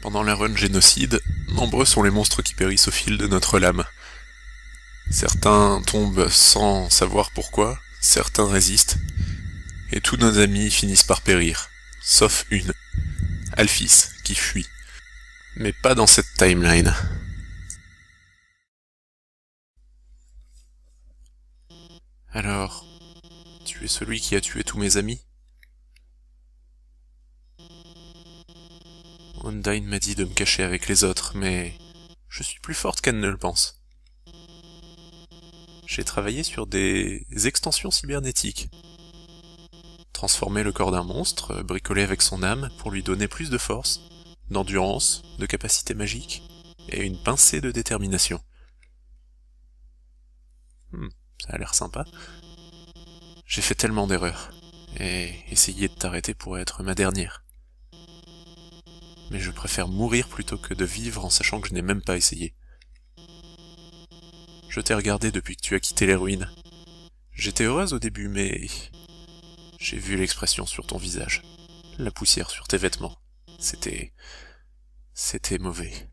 Pendant la run génocide, nombreux sont les monstres qui périssent au fil de notre lame. Certains tombent sans savoir pourquoi, certains résistent, et tous nos amis finissent par périr, sauf une, Alphys, qui fuit. Mais pas dans cette timeline. Alors, tu es celui qui a tué tous mes amis? Undyne m'a dit de me cacher avec les autres, mais je suis plus forte qu'elle ne le pense. J'ai travaillé sur des extensions cybernétiques. Transformer le corps d'un monstre, bricoler avec son âme pour lui donner plus de force, d'endurance, de capacité magique, et une pincée de détermination. Ça a l'air sympa. J'ai fait tellement d'erreurs, et essayer de t'arrêter pourrait être ma dernière. Mais je préfère mourir plutôt que de vivre en sachant que je n'ai même pas essayé. Je t'ai regardé depuis que tu as quitté les ruines. J'étais heureuse au début, mais j'ai vu l'expression sur ton visage, la poussière sur tes vêtements. C'était mauvais.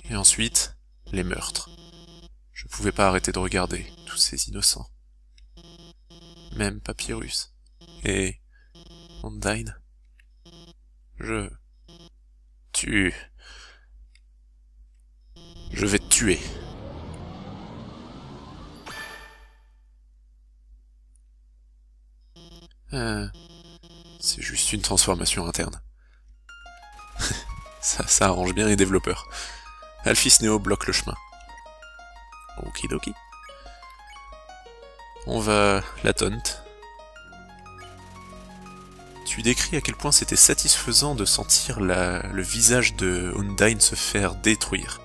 Et ensuite, les meurtres. Je pouvais pas arrêter de regarder tous ces innocents. Même Papyrus. Et Undyne. Je vais te tuer. C'est juste une transformation interne. ça arrange bien les développeurs. Alphys Neo bloque le chemin. Okidoki. On va la taunt. Tu décris à quel point c'était satisfaisant de sentir le visage de Undyne se faire détruire.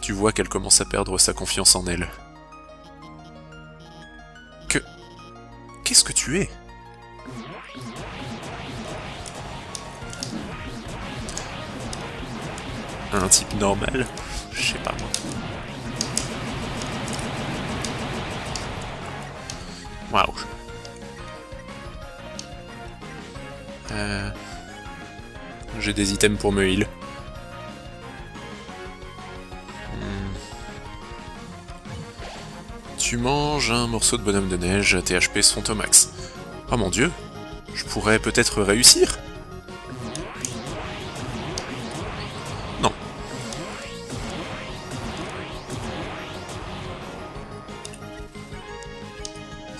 Tu vois qu'elle commence à perdre sa confiance en elle. Qu'est-ce que tu es? Un type normal? Je sais pas moi. Waouh. J'ai des items pour me heal. Tu manges un morceau de bonhomme de neige, tes HP sont au max. Oh mon dieu, je pourrais peut-être réussir? Non.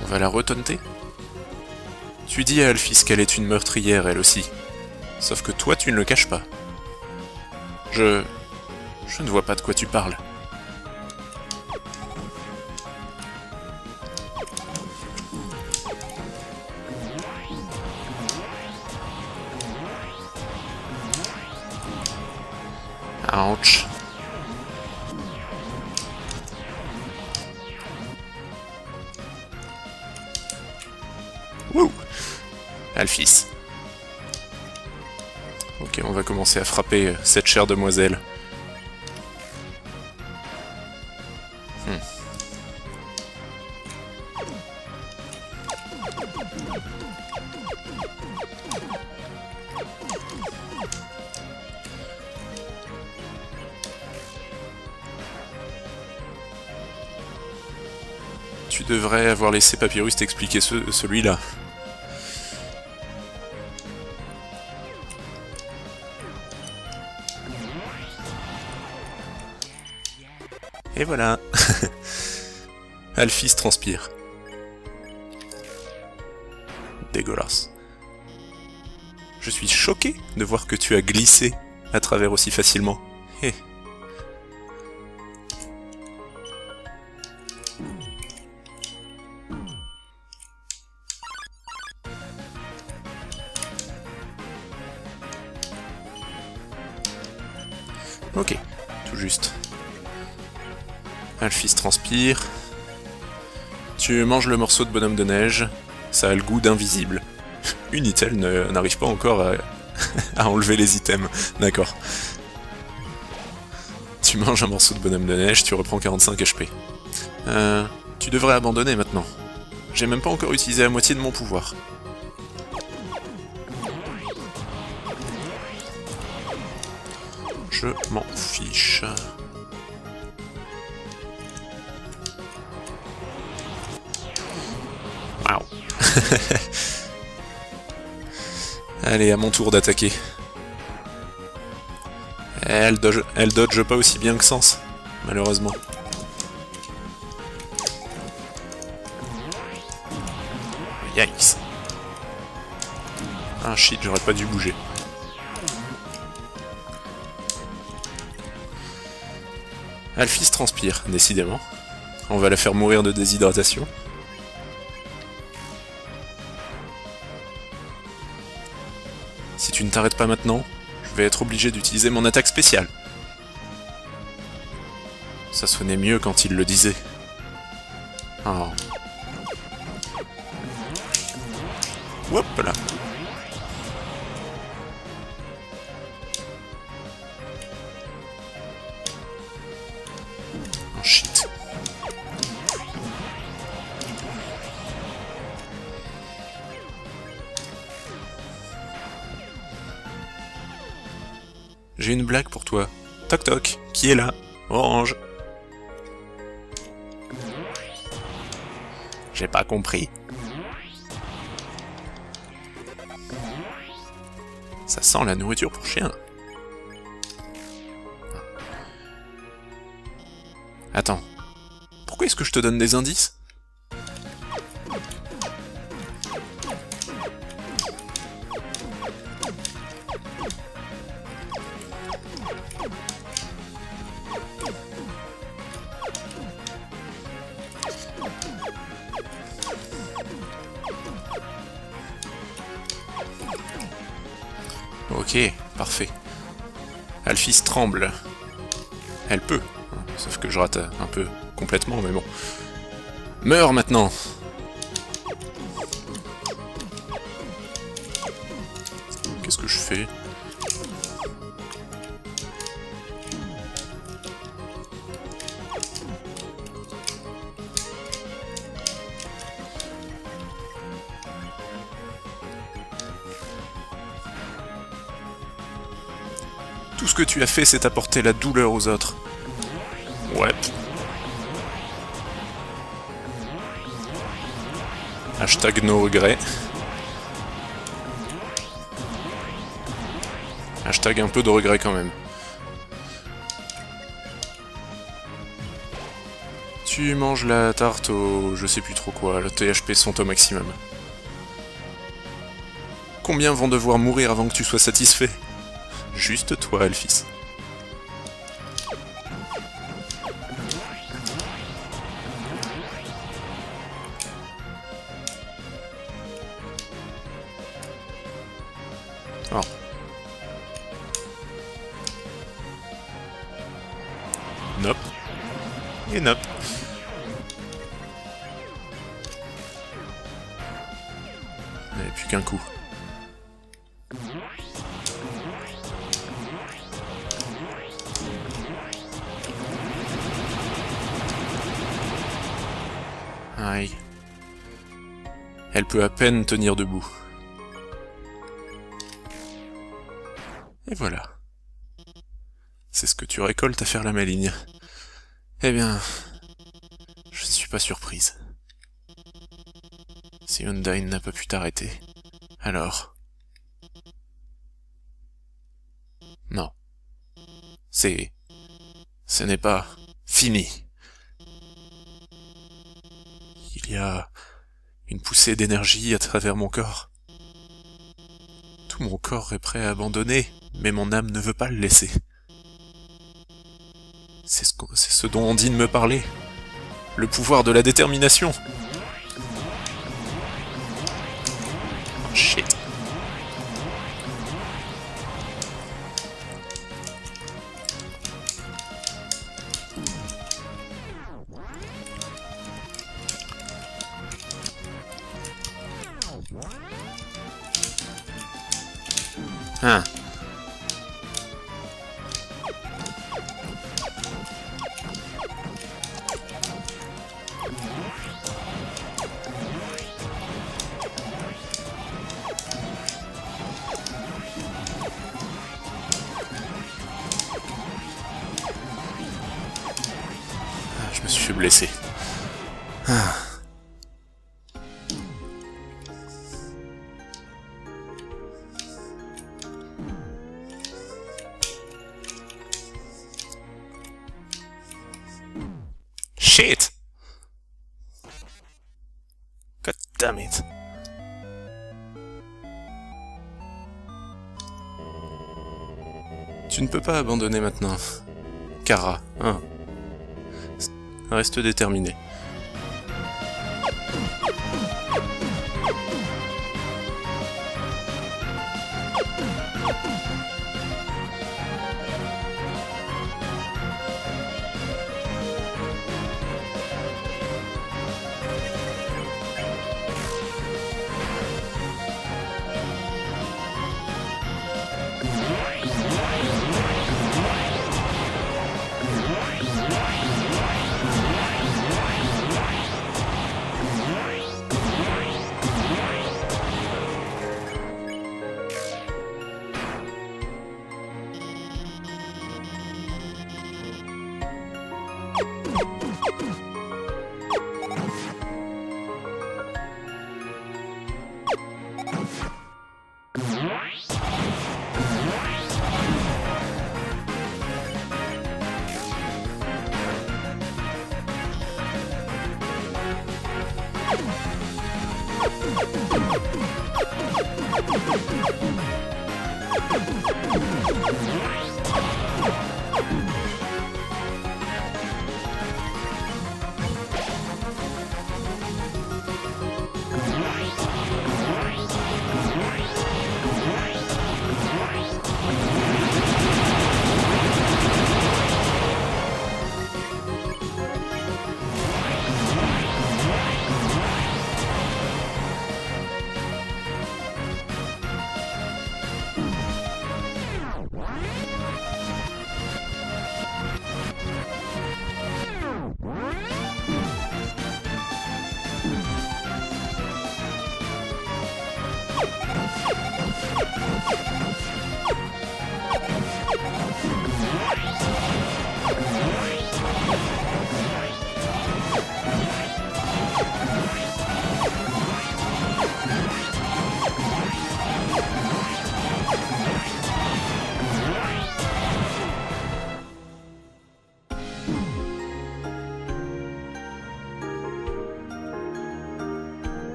On va la retaunter? Tu dis à Alphys qu'elle est une meurtrière elle aussi. Sauf que toi tu ne le caches pas. Je ne vois pas de quoi tu parles. Ouch. Wouh. Alphys. Ok, on va commencer à frapper cette chère demoiselle. Tu devrais avoir laissé Papyrus t'expliquer celui-là. Et voilà. Alphys transpire. Dégueulasse. Je suis choqué de voir que tu as glissé à travers aussi facilement. Hé. Ok, tout juste. Alphys transpire. Tu manges le morceau de bonhomme de neige, ça a le goût d'invisible. Unitel n'arrive pas encore à enlever les items, d'accord. Tu manges un morceau de bonhomme de neige, tu reprends 45 HP. Tu devrais abandonner maintenant. J'ai même pas encore utilisé la moitié de mon pouvoir. Je m'en fiche. Waouh. Allez, à mon tour d'attaquer. Elle dodge pas aussi bien que Sens, malheureusement. Yikes. Ah shit, j'aurais pas dû bouger. Alphys transpire, décidément. On va la faire mourir de déshydratation. Si tu ne t'arrêtes pas maintenant, je vais être obligé d'utiliser mon attaque spéciale. Ça sonnait mieux quand il le disait. Oh. Hop là. Oh shit. J'ai une blague pour toi. Toc toc, qui est là? Orange. J'ai pas compris. Ça sent la nourriture pour chien. Attends. Pourquoi est-ce que je te donne des indices? Ok, parfait. Alphys tremble. Elle peut. Sauf que je rate un peu complètement, mais bon. Meurs maintenant! Qu'est-ce que je fais? Tout ce que tu as fait, c'est apporter la douleur aux autres. Ouais. Hashtag no regrets. Hashtag un peu de regret quand même. Tu manges la tarte au... je sais plus trop quoi, le THP sont au maximum. Combien vont devoir mourir avant que tu sois satisfait? Juste toi, Alphys. Oh. Nope. Et nope. Il n'y avait plus qu'un coup. Aïe. Elle peut à peine tenir debout. Et voilà. C'est ce que tu récoltes à faire la maligne. Eh bien, je ne suis pas surprise. Si Undyne n'a pas pu t'arrêter, alors... Non. Ce n'est pas fini. Il y a une poussée d'énergie à travers mon corps. Tout mon corps est prêt à abandonner, mais mon âme ne veut pas le laisser. C'est ce dont Ondine me parlait. Le pouvoir de la détermination. Oh, shit. Hein. Je me suis fait blesser. Ah. Shit! God damn it. Tu ne peux pas abandonner maintenant. Kara, hein. Reste déterminé.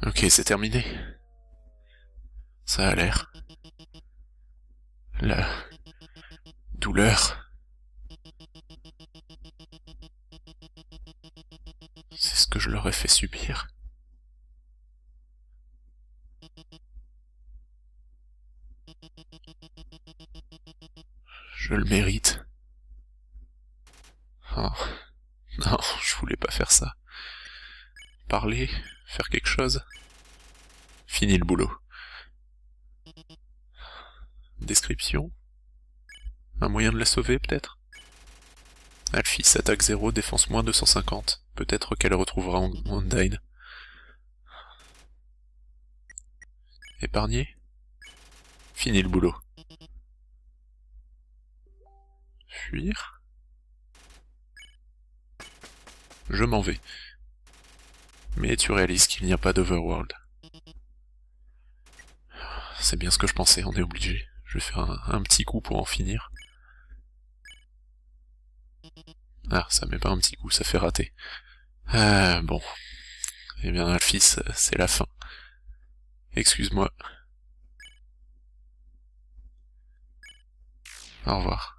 Ok, c'est terminé. Ça a l'air. La douleur. C'est ce que je leur ai fait subir. Je le mérite. Oh. Non, je voulais pas faire ça. Parler, faire quelque chose. Fini le boulot. Description. Un moyen de la sauver, peut-être? Alphys, attaque 0, défense moins 250. Peut-être qu'elle retrouvera Undyne. Épargné? Fini le boulot. Fuir? Je m'en vais. Mais tu réalises qu'il n'y a pas d'Overworld. C'est bien ce que je pensais, on est obligé. Je vais faire un petit coup pour en finir. Ah, ça met pas un petit coup, ça fait rater. Bon. Eh bien, Alphys, c'est la fin. Excuse-moi. Au revoir.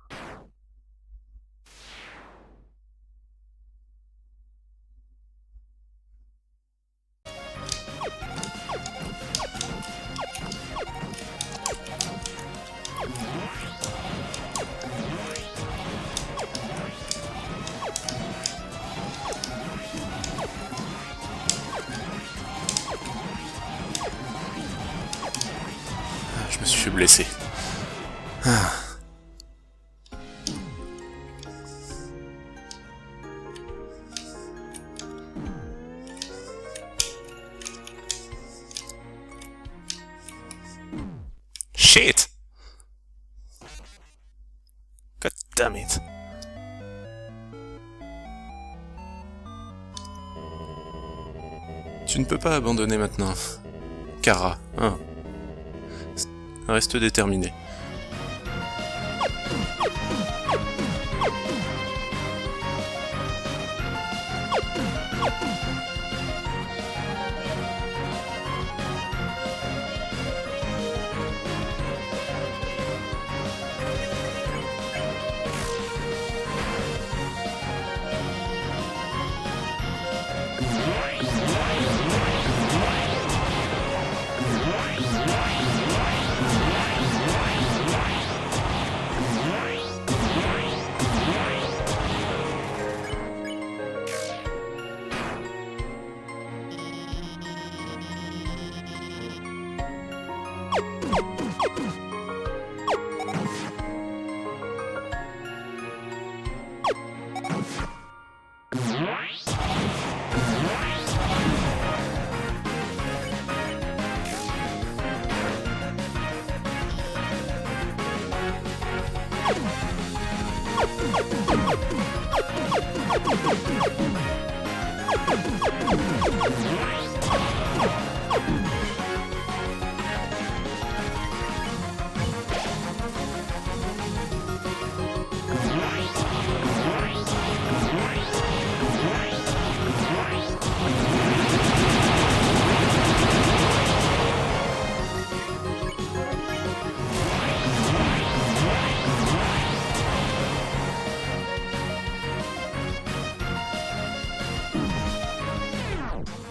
Je me suis fait blesser. Ah. damn it. Tu ne peux pas abandonner maintenant. Kara, hein. Reste déterminé.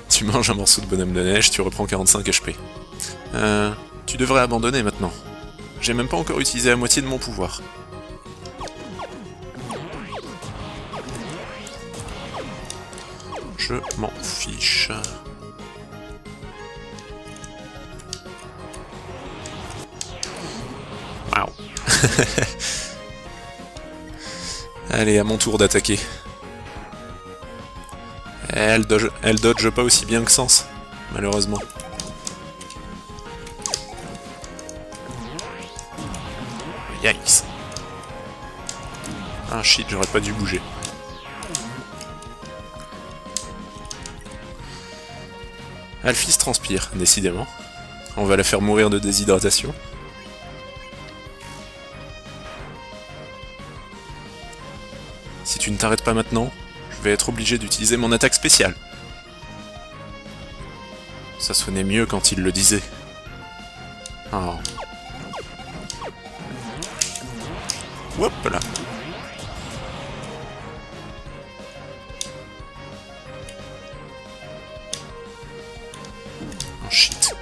Tu manges un morceau de bonhomme de neige, tu reprends 45 HP. Tu devrais abandonner maintenant. J'ai même pas encore utilisé la moitié de mon pouvoir. Je m'en fiche. Waouh. Allez, à mon tour d'attaquer. Elle dodge pas aussi bien que Sens, malheureusement. Yikes. Ah shit, j'aurais pas dû bouger. Alphys transpire, décidément. On va la faire mourir de déshydratation. Si tu ne t'arrêtes pas maintenant, je vais être obligé d'utiliser mon attaque spéciale. Ça sonnait mieux quand il le disait. Oh. Hop là. Oh shit.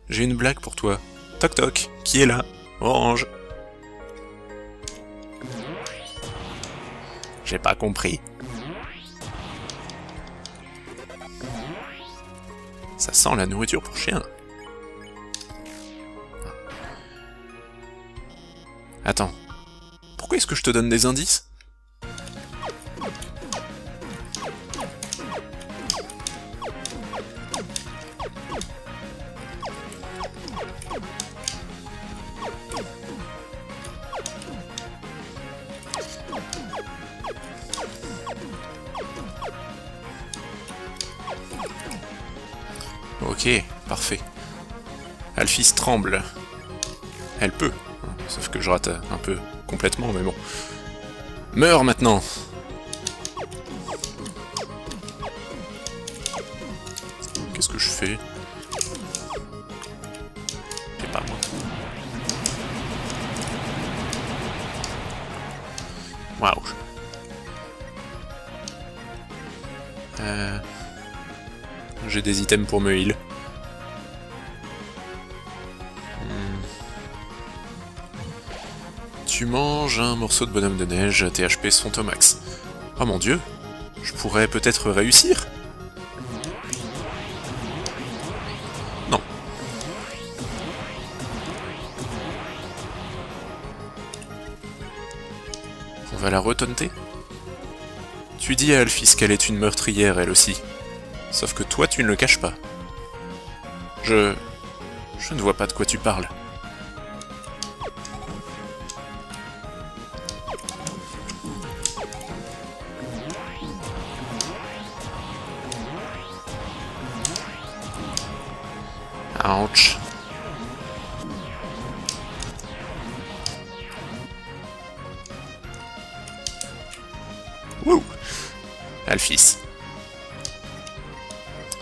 J'ai une blague pour toi. Toc toc, qui est là? Orange. J'ai pas compris. Ça sent la nourriture pour chien. Attends. Pourquoi est-ce que je te donne des indices? Ok, parfait. Alphys tremble. Elle peut. Sauf que je rate un peu complètement, mais bon. Meurs maintenant! Qu'est-ce que je fais? Je sais pas moi. Waouh. J'ai des items pour me heal. Tu manges un morceau de bonhomme de neige, tes HP sont au max. Oh mon dieu, je pourrais peut-être réussir? Non. On va la retaunter? Tu dis à Alphys qu'elle est une meurtrière elle aussi. Sauf que toi, tu ne le caches pas. Je ne vois pas de quoi tu parles. Ouch. Wouh! Alphys.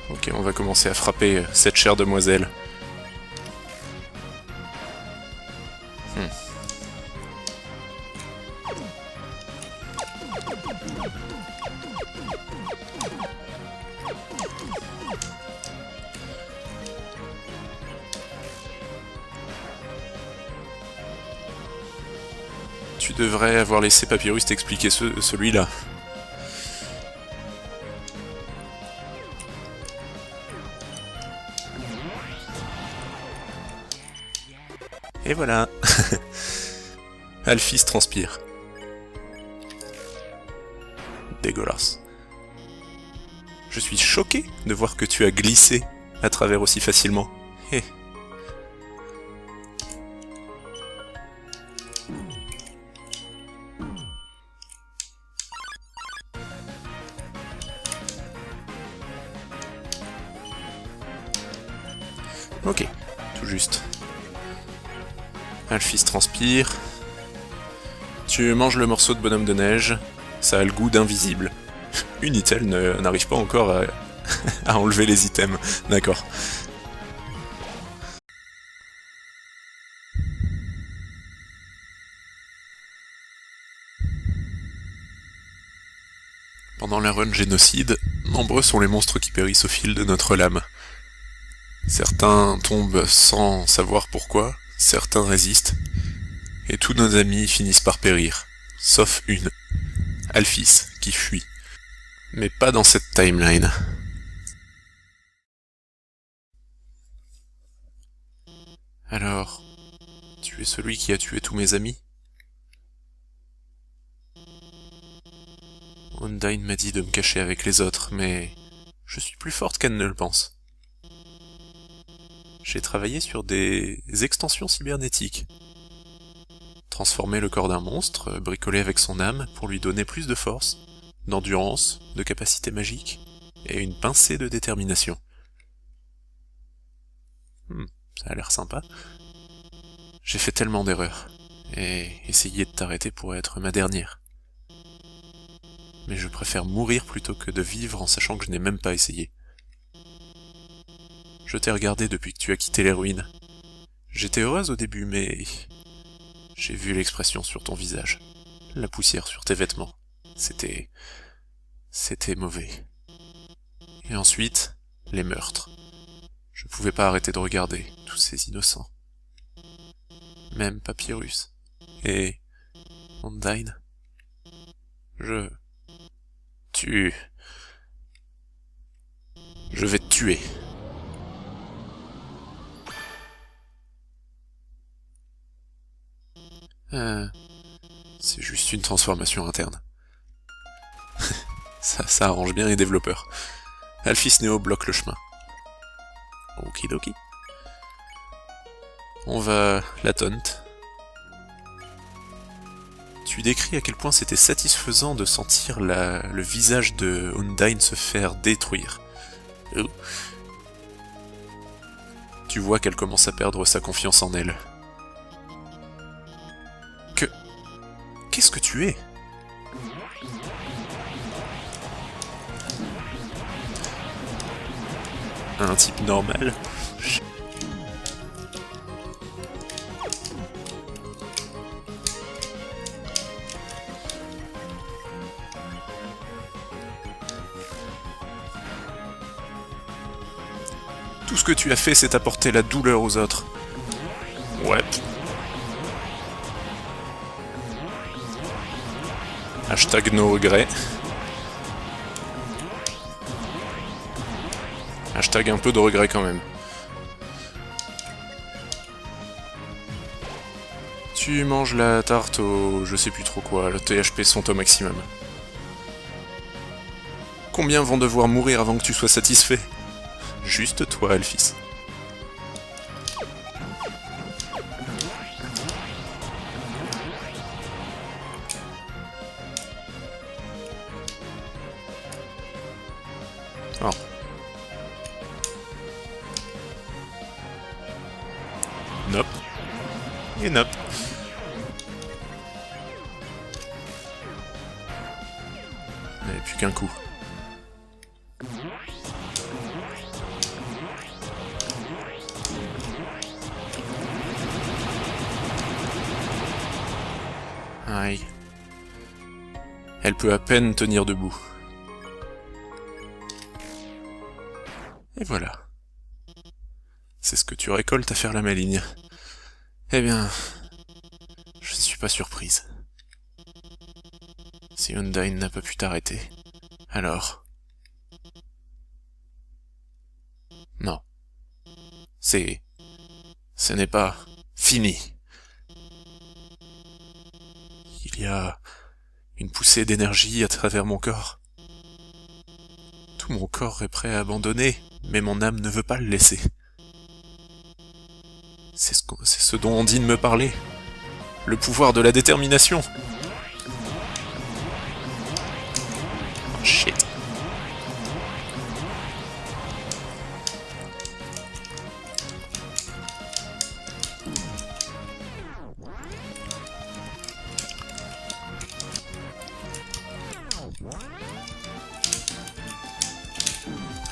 Ok, on va commencer à frapper cette chère demoiselle. Tu devrais avoir laissé Papyrus t'expliquer celui-là. Et voilà. Alphys transpire. Dégueulasse. Je suis choqué de voir que tu as glissé à travers aussi facilement. Hé. Ok, tout juste. Alphys transpire. Tu manges le morceau de bonhomme de neige, ça a le goût d'invisible. Unitel n'arrive pas encore à enlever les items, d'accord. Pendant la run génocide, nombreux sont les monstres qui périssent au fil de notre lame. Certains tombent sans savoir pourquoi, certains résistent, et tous nos amis finissent par périr, sauf une, Alphys, qui fuit. Mais pas dans cette timeline. Alors, tu es celui qui a tué tous mes amis? Undyne m'a dit de me cacher avec les autres, mais je suis plus forte qu'elle ne le pense. J'ai travaillé sur des extensions cybernétiques. Transformer le corps d'un monstre, bricoler avec son âme pour lui donner plus de force, d'endurance, de capacité magique, et une pincée de détermination. Ça a l'air sympa. J'ai fait tellement d'erreurs, et essayer de t'arrêter pourrait être ma dernière. Mais je préfère mourir plutôt que de vivre en sachant que je n'ai même pas essayé. Je t'ai regardé depuis que tu as quitté les ruines. J'étais heureuse au début, mais j'ai vu l'expression sur ton visage, la poussière sur tes vêtements. C'était mauvais. Et ensuite, les meurtres. Je pouvais pas arrêter de regarder tous ces innocents. Même Papyrus. Et Undyne. Je vais te tuer. C'est juste une transformation interne. ça arrange bien les développeurs. Alphys Neo bloque le chemin. Okidoki. On va la taunt. Tu décris à quel point c'était satisfaisant de sentir le visage de Undyne se faire détruire. Tu vois qu'elle commence à perdre sa confiance en elle. Qu'est-ce que tu es? Un type normal? Tout ce que tu as fait, c'est apporter la douleur aux autres. Ouais. Hashtag no regrets. Hashtag un peu de regret quand même. Tu manges la tarte au je sais plus trop quoi, le THP sont au maximum. Combien vont devoir mourir avant que tu sois satisfait? Juste toi, Alphys. Oh. Nope. Et nope. Mais plus qu'un coup. Aïe. Elle peut à peine tenir debout. Et voilà. C'est ce que tu récoltes à faire la maligne. Eh bien, je ne suis pas surprise. Si Undyne n'a pas pu t'arrêter, alors... Non. Ce n'est pas fini. Il y a une poussée d'énergie à travers mon corps. Tout mon corps est prêt à abandonner, mais mon âme ne veut pas le laisser. C'est ce dont Ondine me parlait. Le pouvoir de la détermination. Oh, shit.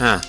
Ah.